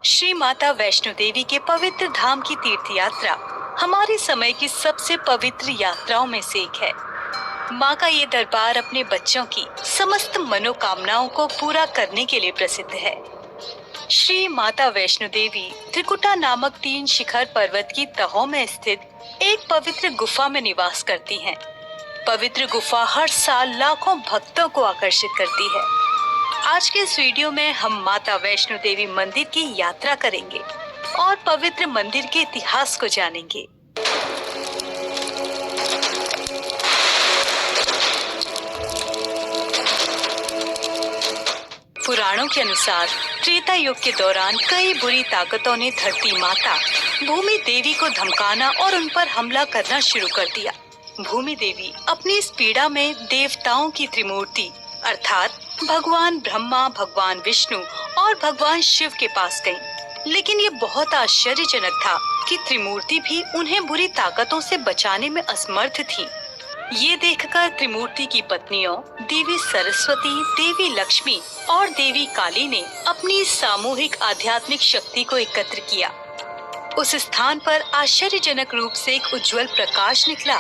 श्री माता वैष्णो देवी के पवित्र धाम की तीर्थ यात्रा हमारे समय की सबसे पवित्र यात्राओं में से एक है। माँ का ये दरबार अपने बच्चों की समस्त मनोकामनाओं को पूरा करने के लिए प्रसिद्ध है। श्री माता वैष्णो देवी त्रिकुटा नामक 3 शिखर पर्वत की तहों में स्थित एक पवित्र गुफा में निवास करती हैं। पवित्र गुफा हर साल लाखों भक्तों को आकर्षित करती है। आज के इस वीडियो में हम माता वैष्णो देवी मंदिर की यात्रा करेंगे और पवित्र मंदिर के इतिहास को जानेंगे। पुराणों के अनुसार त्रेता युग के दौरान कई बुरी ताकतों ने धरती माता भूमि देवी को धमकाना और उन पर हमला करना शुरू कर दिया। भूमि देवी अपनी इस पीड़ा में देवताओं की त्रिमूर्ति अर्थात भगवान ब्रह्मा, भगवान विष्णु और भगवान शिव के पास गईं। लेकिन ये बहुत आश्चर्यजनक था कि त्रिमूर्ति भी उन्हें बुरी ताकतों से बचाने में असमर्थ थी। ये देखकर त्रिमूर्ति की पत्नियों देवी सरस्वती, देवी लक्ष्मी और देवी काली ने अपनी सामूहिक आध्यात्मिक शक्ति को एकत्र किया। उस स्थान पर आश्चर्यजनक रूप से एक उज्जवल प्रकाश निकला,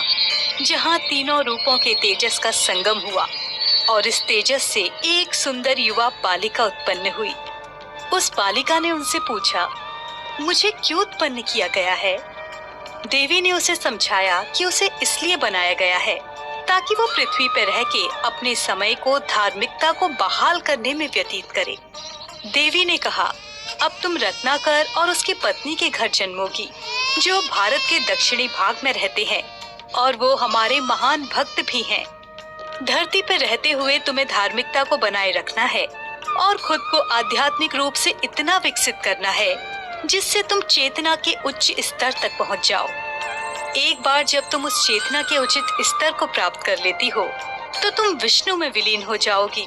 जहाँ तीनों रूपों के तेजस का संगम हुआ और इस तेजस से एक सुंदर युवा बालिका उत्पन्न हुई। उस बालिका ने उनसे पूछा, मुझे क्यों उत्पन्न किया गया है? देवी ने उसे समझाया कि उसे इसलिए बनाया गया है ताकि वो पृथ्वी पर रह के अपने समय को धार्मिकता को बहाल करने में व्यतीत करे। देवी ने कहा, अब तुम रत्नाकर और उसकी पत्नी के घर जन्मोगी, जो भारत के दक्षिणी भाग में रहते हैं और वो हमारे महान भक्त भी हैं। धरती पर रहते हुए तुम्हें धार्मिकता को बनाए रखना है और खुद को आध्यात्मिक रूप से इतना विकसित करना है जिससे तुम चेतना के उच्च स्तर तक पहुंच जाओ। एक बार जब तुम उस चेतना के उचित स्तर को प्राप्त कर लेती हो तो तुम विष्णु में विलीन हो जाओगी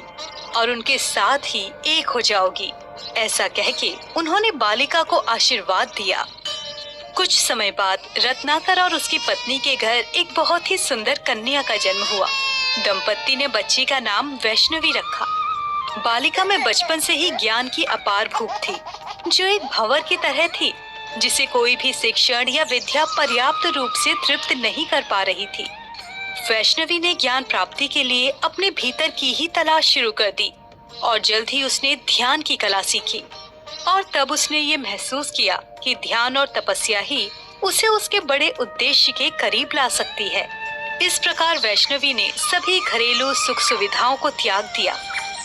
और उनके साथ ही एक हो जाओगी। ऐसा कह के उन्होंने बालिका को आशीर्वाद दिया। कुछ समय बाद रत्नाकर और उसकी पत्नी के घर एक बहुत ही सुंदर कन्या का जन्म हुआ। दंपत्ति ने बच्ची का नाम वैष्णवी रखा। बालिका में बचपन से ही ज्ञान की अपार भूख थी, जो एक भंवर की तरह थी, जिसे कोई भी शिक्षण या विद्या पर्याप्त रूप से तृप्त नहीं कर पा रही थी। वैष्णवी ने ज्ञान प्राप्ति के लिए अपने भीतर की ही तलाश शुरू कर दी और जल्द ही उसने ध्यान की कला सीखी। और तब उसने ये महसूस किया कि ध्यान और तपस्या ही उसे उसके बड़े उद्देश्य के करीब ला सकती है। इस प्रकार वैष्णवी ने सभी घरेलू सुख सुविधाओं को त्याग दिया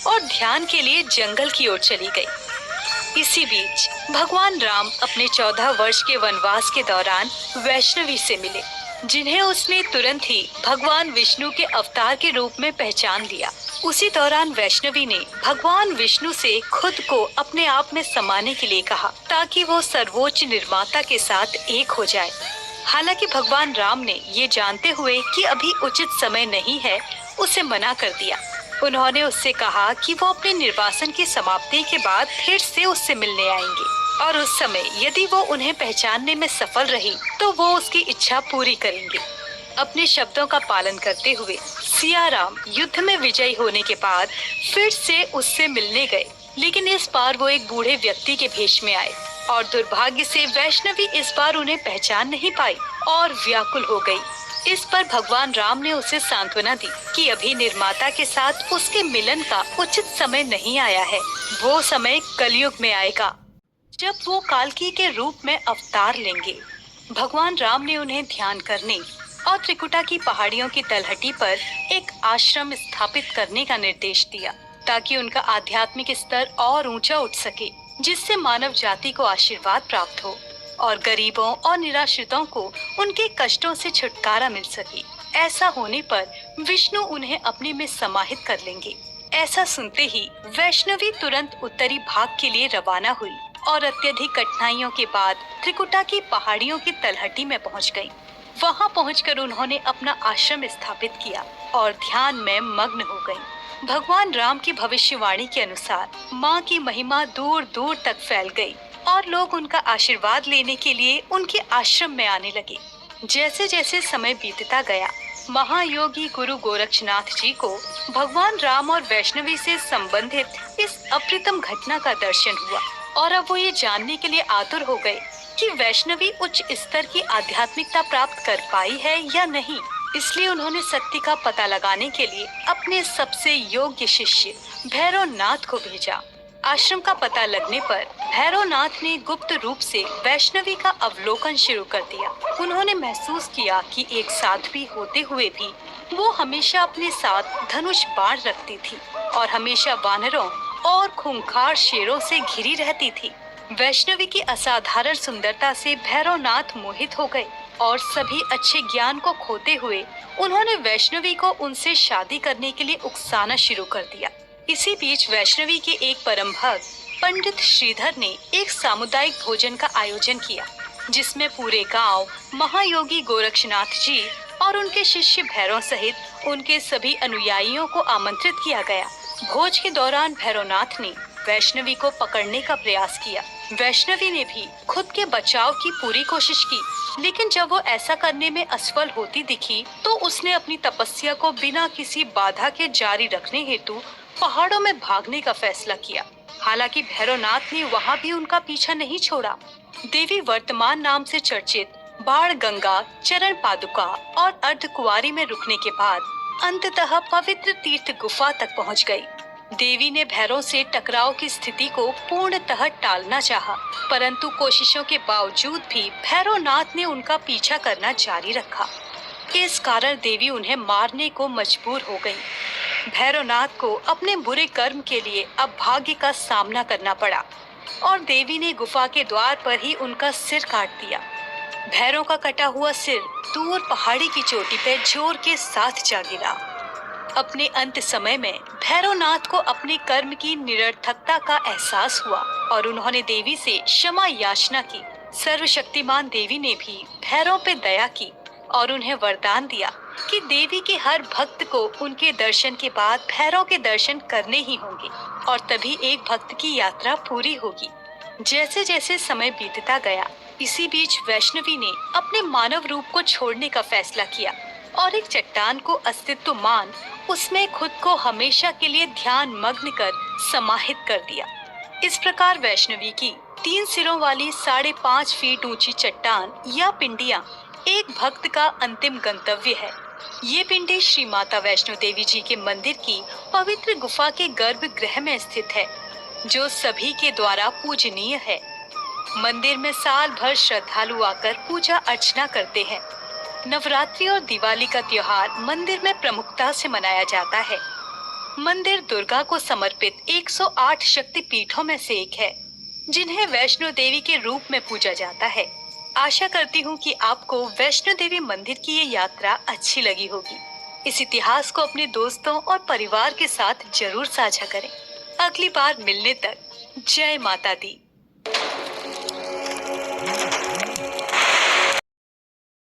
और ध्यान के लिए जंगल की ओर चली गई। इसी बीच भगवान राम अपने 14 वर्ष के वनवास के दौरान वैष्णवी से मिले, जिन्हें उसने तुरंत ही भगवान विष्णु के अवतार के रूप में पहचान लिया। उसी दौरान वैष्णवी ने भगवान विष्णु से खुद को अपने आप में समाने के लिए कहा ताकि वो सर्वोच्च निर्माता के साथ एक हो जाए। हालांकि भगवान राम ने ये जानते हुए कि अभी उचित समय नहीं है, उसे मना कर दिया। उन्होंने उससे कहा कि वो अपने निर्वासन की समाप्ति के बाद फिर से उससे मिलने आएंगे और उस समय यदि वो उन्हें पहचानने में सफल रही तो वो उसकी इच्छा पूरी करेंगे। अपने शब्दों का पालन करते हुए सिया राम युद्ध में विजयी होने के बाद फिर से उससे मिलने गए, लेकिन इस बार वो एक बूढ़े व्यक्ति के भेष में आए और दुर्भाग्य से वैष्णवी इस बार उन्हें पहचान नहीं पाई और व्याकुल हो गई। इस पर भगवान राम ने उसे सांत्वना दी कि अभी निर्माता के साथ उसके मिलन का उचित समय नहीं आया है, वो समय कलयुग में आएगा जब वो कालकी के रूप में अवतार लेंगे। भगवान राम ने उन्हें ध्यान करने और त्रिकुटा की पहाड़ियों की तलहटी पर एक आश्रम स्थापित करने का निर्देश दिया ताकि उनका आध्यात्मिक स्तर और ऊंचा उठ सके, जिससे मानव जाति को आशीर्वाद प्राप्त हो और गरीबों और निराश्रितों को उनके कष्टों से छुटकारा मिल सके। ऐसा होने पर विष्णु उन्हें अपने में समाहित कर लेंगे। ऐसा सुनते ही वैष्णवी तुरंत उत्तरी भाग के लिए रवाना हुई और अत्यधिक कठिनाइयों के बाद त्रिकुटा की पहाड़ियों की तलहटी में पहुंच गई। वहां पहुंचकर उन्होंने अपना आश्रम स्थापित किया और ध्यान में मग्न हो गई। भगवान राम की भविष्यवाणी के अनुसार माँ की महिमा दूर दूर तक फैल गई और लोग उनका आशीर्वाद लेने के लिए उनके आश्रम में आने लगे। जैसे जैसे समय बीतता गया, महायोगी गुरु गोरक्षनाथ जी को भगवान राम और वैष्णवी से संबंधित इस अप्रतिम घटना का दर्शन हुआ। और अब वो ये जानने के लिए आतुर हो गए कि वैष्णवी उच्च स्तर की आध्यात्मिकता प्राप्त कर पाई है या नहीं। इसलिए उन्होंने सत्य का पता लगाने के लिए अपने सबसे योग्य शिष्य भैरवनाथ को भेजा। आश्रम का पता लगने पर भैरवनाथ ने गुप्त रूप से वैष्णवी का अवलोकन शुरू कर दिया। उन्होंने महसूस किया कि एक साध्वी होते हुए भी वो हमेशा अपने साथ धनुष बाण रखती थी और हमेशा वानरों और खूंखार शेरों से घिरी रहती थी। वैष्णवी की असाधारण सुंदरता से भैरवनाथ मोहित हो गए और सभी अच्छे ज्ञान को खोते हुए उन्होंने वैष्णवी को उनसे शादी करने के लिए उकसाना शुरू कर दिया। इसी बीच वैष्णवी के एक परम भक्त पंडित श्रीधर ने एक सामुदायिक भोजन का आयोजन किया, जिसमें पूरे गांव, महायोगी गोरक्षनाथ जी और उनके शिष्य भैरव सहित उनके सभी अनुयायियों को आमंत्रित किया गया। भोज के दौरान भैरवनाथ ने वैष्णवी को पकड़ने का प्रयास किया। वैष्णवी ने भी खुद के बचाव की पूरी कोशिश की, लेकिन जब वो ऐसा करने में असफल होती दिखी तो उसने अपनी तपस्या को बिना किसी बाधा के जारी रखने हेतु पहाड़ों में भागने का फैसला किया। हालांकि भैरवनाथ ने वहाँ भी उनका पीछा नहीं छोड़ा। देवी वर्तमान नाम से चर्चित बाण गंगा, चरण पादुका और अर्धकुंवारी में रुकने के बाद अंततः पवित्र तीर्थ गुफा तक पहुँच गयी। देवी ने भैरव से टकराव की स्थिति को पूर्णतः टालना चाहा, परंतु कोशिशों के बावजूद भी भैरवनाथ ने उनका पीछा करना जारी रखा। इस कारण देवी उन्हें मारने को मजबूर हो गयी। भैरवनाथ को अपने बुरे कर्म के लिए अब भाग्य का सामना करना पड़ा और देवी ने गुफा के द्वार पर ही उनका सिर काट दिया। भैरव का कटा हुआ सिर दूर पहाड़ी की चोटी पर जोर के साथ जा गिरा। अपने अंत समय में भैरवनाथ को अपने कर्म की निरर्थकता का एहसास हुआ और उन्होंने देवी से क्षमा याचना की। सर्वशक्तिमान देवी ने भी भैरव पे दया की और उन्हें वरदान दिया कि देवी के हर भक्त को उनके दर्शन के बाद भैरव के दर्शन करने ही होंगे और तभी एक भक्त की यात्रा पूरी होगी। जैसे जैसे समय बीतता गया, इसी बीच वैष्णवी ने अपने मानव रूप को छोड़ने का फैसला किया और एक चट्टान को अस्तित्व मान उसमें खुद को हमेशा के लिए ध्यान मग्न कर समाहित कर दिया। इस प्रकार वैष्णवी की 3 सिरों वाली 5.5 फीट ऊंची चट्टान या पिंडियां एक भक्त का अंतिम गंतव्य है। ये पिंडी श्री माता वैष्णो देवी जी के मंदिर की पवित्र गुफा के गर्भगृह में स्थित है, जो सभी के द्वारा पूजनीय है। मंदिर में साल भर श्रद्धालु आकर पूजा अर्चना करते हैं। नवरात्रि और दिवाली का त्योहार मंदिर में प्रमुखता से मनाया जाता है। मंदिर दुर्गा को समर्पित 108 शक्ति पीठों में से एक है, जिन्हें वैष्णो देवी के रूप में पूजा जाता है। आशा करती हूँ कि आपको वैष्णो देवी मंदिर की ये यात्रा अच्छी लगी होगी। इस इतिहास को अपने दोस्तों और परिवार के साथ जरूर साझा करें। अगली बार मिलने तक जय माता दी।